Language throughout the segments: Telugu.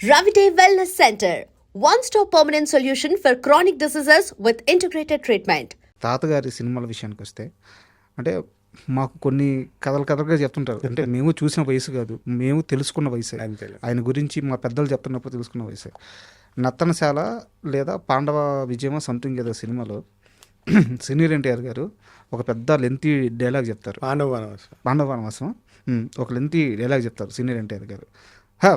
Ravide Wellness Center, one-stop permanent solution for chronic diseases with integrated treatment. తాతగారి సినిమాల విషయానికి వస్తే అంటే మాకు కొన్ని కథలుగా చెప్తుంటారు. అంటే మేము చూసిన వయసు కాదు, మేము తెలుసుకున్న వయసే. ఆయన గురించి మా పెద్దలు చెప్తున్నప్పుడు తెలుసుకున్న వయసే. నత్తనశాల లేదా పాండవ విజయమో సంథింగ్ ఏదో సినిమాలో సీనియర్ ఎన్టీఆర్ గారు ఒక పెద్ద లెంతీ డైలాగ్ చెప్తారు. పాండవ వనవాసం ఒక లెంతీ డైలాగ్ చెప్తారు సీనియర్ ఎన్టీఆర్ గారు.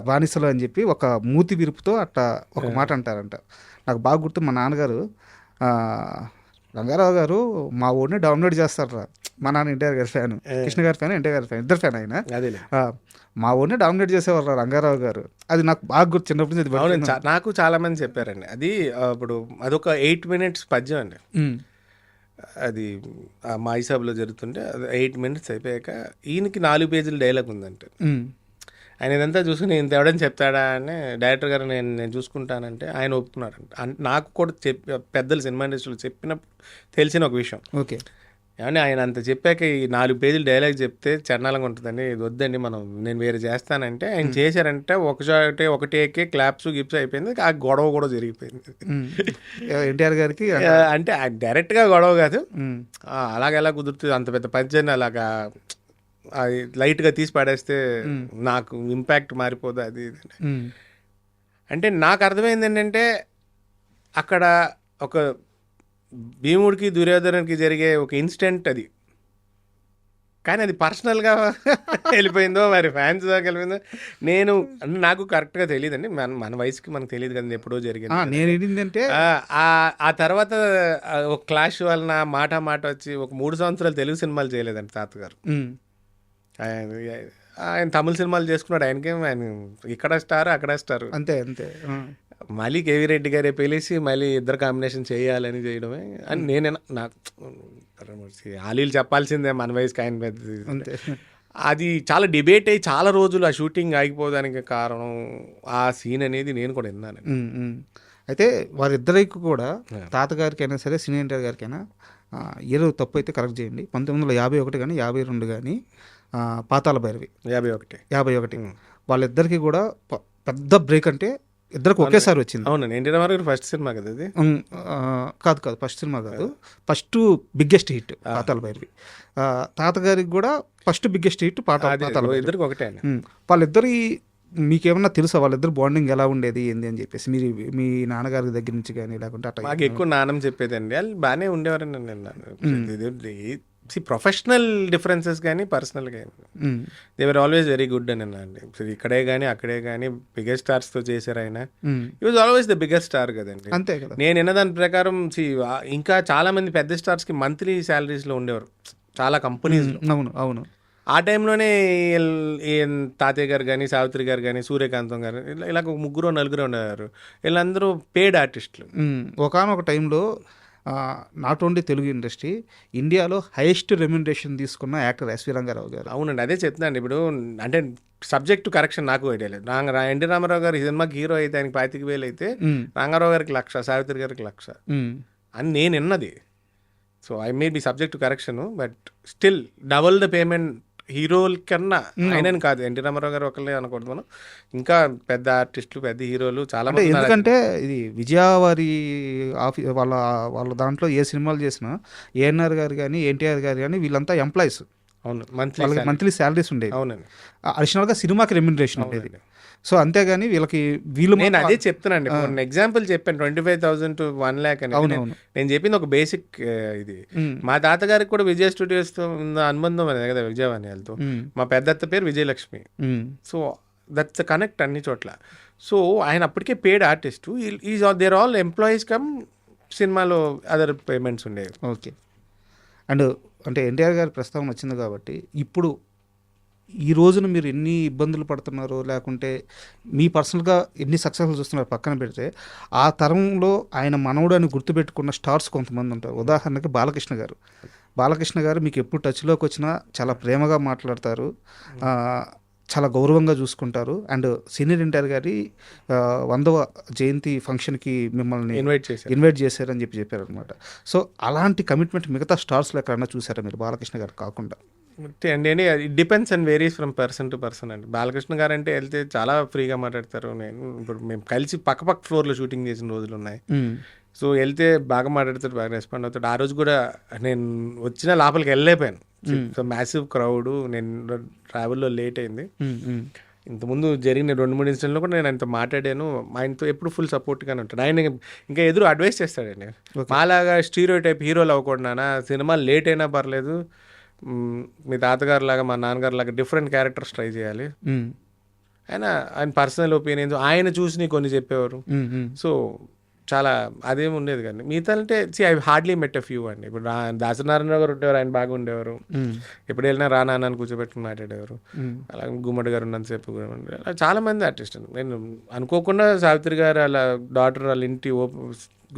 బానిసలు అని చెప్పి ఒక మూతి విరుపుతో అట్లా ఒక మాట అంటారంట. నాకు బాగా గుర్తు, మా నాన్నగారు రంగారావు గారు మా ఊరిని డౌన్లోడ్ చేస్తారా. మా నాన్న ఎన్టీఆర్ గారి ఫ్యాన్, కృష్ణ గారి ఫ్యాన్, ఎన్టీఆర్ గారి ఫ్యాన్, ఇద్దరు ఫ్యాన్ ఆయన. మా ఊరిని డౌన్లోడ్ చేసేవారు రంగారావు గారు. అది నాకు బాగా గుర్తు, చిన్నప్పటి నుంచి. నాకు చాలా మంది చెప్పారండి. అది ఇప్పుడు అదొక 8 minutes పద్యం అండి. అది మాయిసాబ్లో జరుగుతుంటే అది 8 minutes అయిపోయాక ఈయనకి 4 pages డైలాగ్ ఉందంటే ఆయన ఇదంతా చూసుకుని నేను తేవడం చెప్తాడా అని డైరెక్టర్ గారు నేను చూసుకుంటానంటే ఆయన ఒప్పుకున్నారంట. నాకు కూడా పెద్దలు సినిమా ఇండస్ట్రీలో చెప్పినప్పుడు తెలిసిన ఒక విషయం. ఓకే, ఏమంటే ఆయన అంత చెప్పాక ఈ 4 pages డైలాగ్ చెప్తే చరణాలంగా ఉంటుందండి, ఇది వద్దండి నేను వేరే చేస్తానంటే ఆయన చేశారంటే ఒకటే క్లాప్స్ గిప్స్ అయిపోయింది. ఆ గొడవ కూడా జరిగిపోయింది ఎన్టీఆర్ గారికి. అంటే డైరెక్ట్గా గొడవ కాదు, అలాగెలా కుదురుతుంది అంత పెద్ద పద్యాన్ని అలాగా అది లైట్గా తీసి పడేస్తే నాకు ఇంపాక్ట్ మారిపోదు అది అంటే. నాకు అర్థమైంది ఏంటంటే అక్కడ ఒక భీముడికి దుర్యోధనుడికి జరిగే ఒక ఇన్సిడెంట్ అది, కానీ అది పర్సనల్గా వెళ్ళిపోయిందో మరి ఫ్యాన్స్ దాకా వెళ్ళిపోయిందో నాకు కరెక్ట్గా తెలియదండి. మన వయసుకి మనకు తెలియదు కదండి, ఎప్పుడో జరిగింది. నేను ఏంటంటే ఆ తర్వాత ఒక క్లాష్ వలన మాట వచ్చి ఒక 3 సంవత్సరాలు తెలుగు సినిమాలు చేయలేదండి తాతగారు. ఆయన తమిళ సినిమాలు చేసుకున్నాడు. ఆయనకేం, ఆయన ఇక్కడ స్టార్ అక్కడ స్టార్, అంతే. మళ్ళీ కేవీ రెడ్డి గారే పిలిచి మళ్ళీ ఇద్దరు కాంబినేషన్ చేయాలని చేయడమే అని నాకు ఆలీలు చెప్పాల్సిందే మన వయసుకి ఆయన పెద్ద. అది చాలా డిబేట్ అయ్యి చాలా రోజులు ఆ షూటింగ్ ఆగిపోవడానికి కారణం ఆ సీన్ అనేది నేను కూడా విన్నాను. అయితే వారిద్దరికి కూడా, తాతగారికైనా సరే సీనియర్ ఎన్టీఆర్ గారికైనా, ఏదో తప్పు అయితే కరెక్ట్ చేయండి, 1951 కానీ 52 కానీ పాతాళ భైరవి 51 వాళ్ళిద్దరికి కూడా పెద్ద బ్రేక్. అంటే ఇద్దరికి ఒకేసారి వచ్చింది. అవునండి, ఎన్టీ రామారావు గారు ఫస్ట్ సినిమా కదా అది. కాదు ఫస్ట్ సినిమా కాదు, ఫస్ట్ బిగ్గెస్ట్ హిట్ పాతాళ భైరవి. తాతగారికి కూడా ఫస్ట్ బిగ్గెస్ట్ హిట్ పాతాళ ఇద్దరికి ఒకటే. వాళ్ళిద్దరి మీకేమన్నా తెలుసా వాళ్ళిద్దరు బాండింగ్ ఎలా ఉండేది ఏంది అని చెప్పేసి? మీరు మీ నాన్నగారి దగ్గర నుంచి కానీ లేకుంటే అట్లా? మాకు ఎక్కువ నాన్నమ్మ చెప్పేదండి, వాళ్ళు బాగానే ఉండేవారని నేను. ప్రొఫెషనల్ డిఫరెన్సెస్ కానీ పర్సనల్ కానీ they were always very good అని అండి. ఇక్కడే కానీ అక్కడే కానీ బిగ్గెస్ట్ స్టార్స్తో చేశారు ఆయన. ఈ was always the biggest star కదండి. అంతే కదా. నేను విన్న దాని ప్రకారం ఇంకా చాలా మంది పెద్ద స్టార్స్కి మంత్లీ శాలరీస్లో ఉండేవారు చాలా కంపెనీస్లో. అవును. ఆ టైంలోనే తాతయ్య గారు కానీ, సావిత్రి గారు కానీ, సూర్యకాంతం గారు, ఇలా 3-4 ఉండేవారు. వీళ్ళందరూ పేడ్ ఆర్టిస్టులు. ఒకనొక టైంలో నాట్ ఓన్లీ తెలుగు ఇండస్ట్రీ, ఇండియాలో హైయెస్ట్ రెమ్యునరేషన్ తీసుకున్న యాక్టర్ ఎస్వి రంగారావు గారు. అవునండి, అదే చెప్తున్నాను. ఇప్పుడు అంటే సబ్జెక్టు కరెక్షన్ నాకు ఐడియా లేదు. ఎన్టీ రామారావు గారు ఈ సినిమాకి హీరో అయితే ఆయనకి 25,000 అయితే రంగారావు గారికి 1,00,000, సావిత్రి గారికి 1,00,000 అని నేను విన్నది. So I may be subject to correction, but still double the payment హీరోల కన్నా. ఆయనని కాదు, ఎన్టీ రామారావు గారు ఒకళ్ళే అనకూడదు మనం, ఇంకా పెద్ద ఆర్టిస్టులు, పెద్ద హీరోలు చాలా మంది. ఎందుకంటే ఇది విజయవారి వాళ్ళ దాంట్లో ఏ సినిమాలు చేసినా ఏఎన్ఆర్ గారు కానీ, ఎన్టీఆర్ గారు కానీ వీళ్ళంతా ఎంప్లాయీస్. అవును, మంత్లీ శాలరీస్ ఉండేవి. అవునండి, అడిషనల్గా సినిమాకి రెమ్యునరేషన్ ఉండేది. సో అంతేగాని వీళ్ళు నేను అదే చెప్తున్నానండి. ఎగ్జాంపుల్ చెప్పాను 25,000 to 1,00,000 అని. నేను చెప్పింది ఒక బేసిక్ ఇది. మా తాతగారికి కూడా విజయ స్టూడియోస్తో అనుబంధం అనేది కదా, విజయవాణి వాళ్ళతో. మా పెద్దత్త పేరు విజయలక్ష్మి. సో దట్స్ కనెక్ట్ అన్ని చోట్ల. సో ఆయన అప్పటికే paid artist, there all employees come సినిమాలో అదర్ పేమెంట్స్ ఉండేవి. ఓకే. అండ్ అంటే ఎన్టీఆర్ గారి ప్రస్తావన వచ్చింది కాబట్టి ఇప్పుడు ఈ రోజున మీరు ఎన్ని ఇబ్బందులు పడుతున్నారో, లేకుంటే మీ పర్సనల్గా ఎన్ని సక్సెస్ఫుల్ చూస్తున్నారో పక్కన పెడితే, ఆ తరంలో ఆయన మనవుడు అని గుర్తుపెట్టుకున్న స్టార్స్ కొంతమంది ఉంటారు. ఉదాహరణకి బాలకృష్ణ గారు మీకు ఎప్పుడు టచ్లోకి వచ్చినా చాలా ప్రేమగా మాట్లాడతారు, చాలా గౌరవంగా చూసుకుంటారు. అండ్ సీనియర్ ఎన్టీఆర్ గారి 100వ జయంతి ఫంక్షన్కి మిమ్మల్ని ఇన్వైట్ చేశారని చెప్పారనమాట. సో అలాంటి కమిట్మెంట్ మిగతా స్టార్స్లో ఎక్కడన్నా చూసారా మీరు, బాలకృష్ణ గారు కాకుండా? అండి it depends and varies from person to person అండి. బాలకృష్ణ గారు అంటే వెళ్తే చాలా ఫ్రీగా మాట్లాడతారు. నేను ఇప్పుడు మేము కలిసి పక్క ఫ్లోర్లో షూటింగ్ చేసిన రోజులు ఉన్నాయి. సో వెళ్తే బాగా మాట్లాడతాడు, బాగా రెస్పాండ్ అవుతాడు. ఆ రోజు కూడా నేను వచ్చిన లోపలికి వెళ్ళలేకపోయాను. సో మ్యాసివ్ క్రౌడ్, నేను ట్రావెల్లో లేట్ అయింది. ఇంతకుముందు జరిగిన 2-3 ఇన్సిడెంట్లో కూడా నేను ఆయనతో మాట్లాడాను. ఆయనతో ఎప్పుడు ఫుల్ సపోర్ట్గానే ఉంటాడు. ఆయన ఇంకా ఎదురు అడ్వైస్ చేస్తాడండి. మాలాగా స్టీరియో టైప్ హీరోలు అవ్వకూడనా, సినిమా లేట్ అయినా పర్లేదు, మీ తాతగారు లాగా మా నాన్నగారు లాగా డిఫరెంట్ క్యారెక్టర్స్ ట్రై చేయాలి. ఆయన పర్సనల్ ఒపీనియన్స్ ఆయన చూసి కొన్ని చెప్పేవారు. సో చాలా అదేమి ఉండేది కానీ మిగతా అంటే I hardly met a few అండి. ఇప్పుడు దాసనారాయణ గారు ఉండేవారు, ఆయన బాగా ఉండేవారు. ఎప్పుడు వెళ్ళినా రానాన్ని కూర్చోబెట్టుకుని మాట్లాడేవారు. అలాగే గుమ్మడి గారు ఉన్నంతసేపు అలా చాలా మంది ఆర్టిస్ట్. నేను అనుకోకుండా సావిత్రి గారు వాళ్ళ డాటర్ వాళ్ళ ఇంటి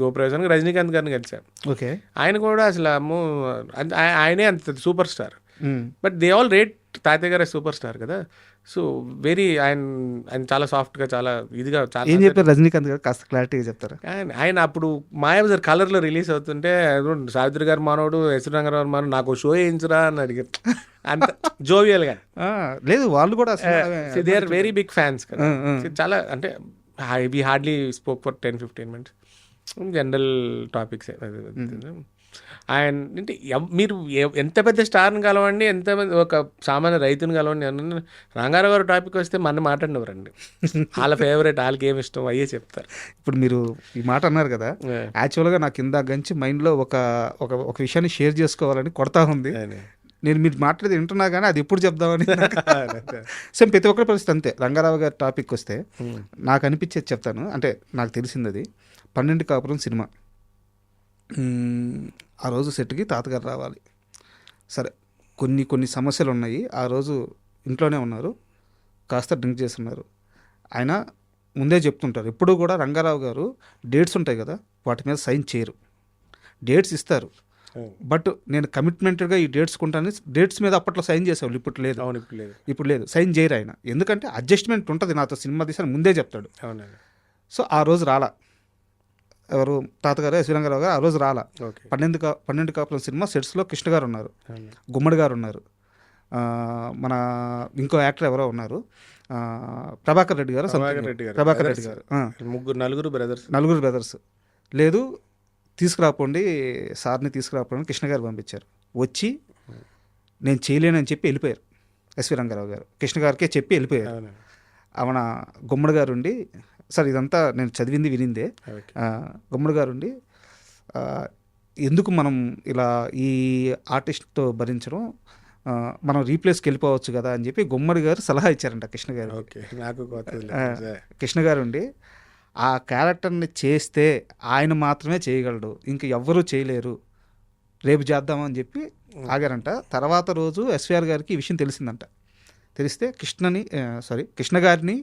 గోప్రవేశానికి రజనీకాంత్ గారిని కలిశాను. ఓకే. ఆయన కూడా అసలు ఆయనే అంత super star. But they all rate తాతయ్య గారే సూపర్ స్టార్ కదా. సో వెరీ ఆయన చాలా సాఫ్ట్గా, చాలా ఇదిగా, చాలా ఏం చెప్పారు రజనీకాంత్ గారు, కాస్త క్లారిటీగా చెప్తారా? ఆయన అప్పుడు మాయాబజార్ కలర్లో రిలీజ్ అవుతుంటే సావిత్రి గారు మనోడు, ఎస్ రంగారావు మనోడు, నాకు షో వేయించరా అని అడిగారు. అంత జోవియల్గా. లేదు, వాళ్ళు కూడా they are very big fans కదా. చాలా అంటే we hardly spoke for 10-15 minutes. General topics. ఆయన అంటే మీరు ఎంత పెద్ద స్టార్ని కలవండి, ఎంతమంది ఒక సామాన్య రైతుని కలవండి, రంగారావు గారు టాపిక్ వస్తే మన మాట్లాడినవరండి. వాళ్ళ ఫేవరెట్, వాళ్ళకి ఏమి ఇష్టం అయ్యే చెప్తారు. ఇప్పుడు మీరు ఈ మాట అన్నారు కదా, యాక్చువల్గా నాకు ఇందాక గంచి మైండ్లో ఒక విషయాన్ని షేర్ చేసుకోవాలని కొడతా ఉంది. నేను మీరు మాట్లాడేది వింటున్నా కానీ అది ఎప్పుడు చెప్దామని. సేమ్ ప్రతి ఒక్కరి పరిస్థితి అంతే. రంగారావు గారి టాపిక్ వస్తే నాకు అనిపించేది చెప్తాను. అంటే నాకు తెలిసింది అది 12 కాపురం సినిమా. ఆ రోజు సెట్కి తాతగారు రావాలి. సరే, కొన్ని సమస్యలు ఉన్నాయి. ఆ రోజు ఇంట్లోనే ఉన్నారు, కాస్త డ్రింక్ చేస్తున్నారు. ఆయన ముందే చెప్తుంటారు. ఎప్పుడు కూడా రంగారావు గారు డేట్స్ ఉంటాయి కదా, వాటి మీద సైన్ చేయరు. డేట్స్ ఇస్తారు, బట్ నేను కమిట్మెంటెడ్గా ఈ డేట్స్ కొంటాను. డేట్స్ మీద అప్పట్లో సైన్ చేసేవాళ్ళు, ఇప్పుడు లేదు. ఇప్పుడు లేదు, సైన్ చేయరు ఆయన. ఎందుకంటే అడ్జస్ట్మెంట్ ఉంటుంది. నాతో సినిమా తీసాను ముందే చెప్తాడు. సో ఆ రోజు రాలా ఎవరు, తాతగారు ఎస్ రంగారావు గారు ఆ రోజు రాలా. 12 కాపురం సినిమా సెట్స్లో కృష్ణ గారు ఉన్నారు, గుమ్మడి గారు ఉన్నారు, మన ఇంకో యాక్టర్ ఎవరో ఉన్నారు, ప్రభాకర్ రెడ్డి గారు, నలుగురు బ్రదర్స్. లేదు, తీసుకురాపోండి సార్ని, తీసుకురాపోండి కృష్ణ గారు పంపించారు. వచ్చి నేను చేయలేనని చెప్పి వెళ్ళిపోయారు. ఎస్వి రంగారావు గారు కృష్ణ గారికే చెప్పి వెళ్ళిపోయారు. ఆమె గుమ్మడి గారు ఉండి, సార్ ఇదంతా నేను చదివింది వినిందే, గుమ్మడి గారు ఉండి ఎందుకు మనం ఇలా ఈ ఆర్టిస్ట్తో భరించడం, మనం రీప్లేస్కి వెళ్ళిపోవచ్చు కదా అని చెప్పి గుమ్మడి గారు సలహా ఇచ్చారంట కృష్ణ గారు. కృష్ణ గారు ఉండి ఆ క్యారెక్టర్ని చేస్తే ఆయన మాత్రమే చేయగలడు, ఇంక ఎవ్వరూ చేయలేరు, రేపు చేద్దామని చెప్పి ఆగారంట. తర్వాత రోజు ఎస్విఆర్ గారికి ఈ విషయం తెలిసిందంట. తెలిస్తే కృష్ణ గారిని,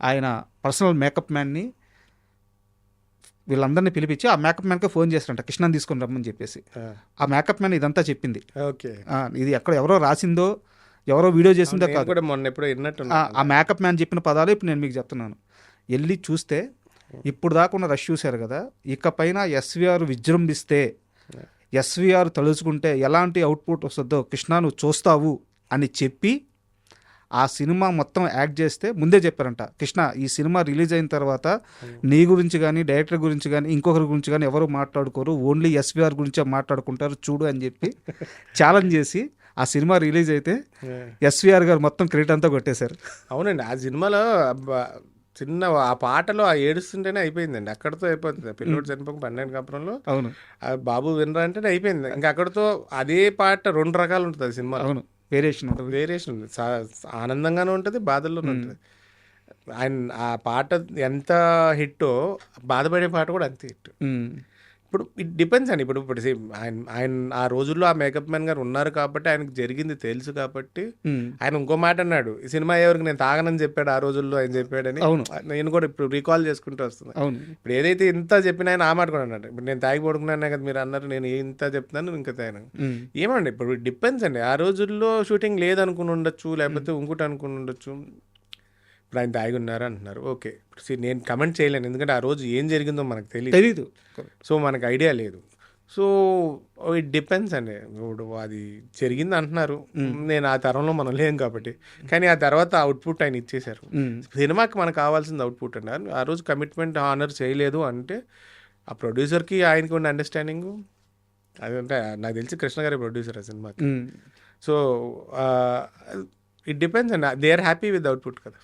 ఆయన పర్సనల్ మేకప్ మ్యాన్ని, వీళ్ళందరినీ పిలిపించి ఆ మేకప్ మ్యాన్కే ఫోన్ చేస్తారంట, కృష్ణని తీసుకొని రమ్మని చెప్పేసి. ఆ మేకప్ మ్యాన్ ఇదంతా చెప్పింది. ఇది ఎక్కడ ఎవరో రాసిందో, ఎవరో వీడియో చేసిందో కాదు, ఆ మేకప్ మ్యాన్ చెప్పిన పదాలు ఇప్పుడు నేను మీకు చెప్తున్నాను. వెళ్ళి చూస్తే ఇప్పుడు దాకా ఉన్న రష్ చూశారు కదా, ఇకపైన ఎస్విఆర్ విజృంభిస్తే, ఎస్విఆర్ తలుచుకుంటే ఎలాంటి అవుట్పుట్ వస్తుందో కృష్ణ నువ్వు చూస్తావు అని చెప్పి ఆ సినిమా మొత్తం యాక్ట్ చేస్తే ముందే చెప్పారంట, కృష్ణ ఈ సినిమా రిలీజ్ అయిన తర్వాత నీ గురించి కానీ, డైరెక్టర్ గురించి కానీ, ఇంకొకరి గురించి కానీ ఎవరు మాట్లాడుకోరు, ఓన్లీ ఎస్విఆర్ గురించే మాట్లాడుకుంటారు చూడు అని చెప్పి ఛాలెంజ్ చేసి ఆ సినిమా రిలీజ్ అయితే ఎస్విఆర్ గారు మొత్తం క్రెడిట్ అంతా కొట్టేశారు. అవునండి, ఆ సినిమాలో చిన్న ఆ పాటలో ఆ ఏడుస్తుంటేనే అయిపోయిందండి, అక్కడితో అయిపోతుంది. పిల్లోడు చనిపోక 12 కాపురంలో అవును, ఆ బాబు వినరా అంటేనే అయిపోయింది. ఇంకా అక్కడితో అదే పాట 2 రకాలు ఉంటుంది ఆ సినిమా. అవును, వేరియేషన్ ఉంది, ఆనందంగానే ఉంటుంది, బాధల్లోనే ఉంటుంది. ఆయన ఆ పాట ఎంత హిట్టో బాధపడే పాట కూడా అంతే హిట్. ఇప్పుడు ఇట్ డిపెండ్స్ అండి. ఇప్పుడు ఆయన ఆ రోజుల్లో ఆ మేకప్ మ్యాన్ గారు ఉన్నారు కాబట్టి, ఆయనకు జరిగింది తెలుసు కాబట్టి. ఆయన ఇంకో మాట అన్నాడు, ఈ సినిమా ఎవరికి నేను తాగనని చెప్పాడు ఆ రోజుల్లో, ఆయన చెప్పాడని. నేను కూడా ఇప్పుడు రీకాల్ చేసుకుంటూ వస్తున్నాను. ఇప్పుడు ఏదైతే ఇంత చెప్పిన ఆయన ఆ మాట కూడా అన్నాడు, ఇప్పుడు నేను తాగి పడుకున్నానే కదా మీరు అన్నారు, నేను ఇంత చెప్తున్నాను ఇంకా తాగిన. ఏమండి ఇప్పుడు డిపెండ్స్ అండి. ఆ రోజుల్లో షూటింగ్ లేదనుకుని ఉండొచ్చు, లేకపోతే ఇంకోటి అనుకుని ఉండొచ్చు. ఇప్పుడు ఆయన తాగి ఉన్నారు అంటున్నారు, ఓకే. నేను కమెంట్ చేయలేను, ఎందుకంటే ఆ రోజు ఏం జరిగిందో మనకు తెలియదు, సో మనకు ఐడియా లేదు. సో ఇట్ డిపెండ్స్ అండి. ఇప్పుడు అది జరిగింది అంటున్నారు, నేను ఆ తరంలో మనం లేం కాబట్టి. కానీ ఆ తర్వాత అవుట్పుట్ ఆయన ఇచ్చేశారు. సినిమాకి మనకు కావాల్సింది అవుట్పుట్ అండి. ఆ రోజు కమిట్మెంట్ హానర్ చేయలేదు అంటే ఆ ప్రొడ్యూసర్కి ఆయనకి ఉన్న అండర్స్టాండింగ్ అదంటే నాకు తెలిసి కృష్ణ గారి ప్రొడ్యూసర్ ఆ సినిమాకి. సో ఇట్ డిపెండ్స్ అండి, they are happy with output కదా.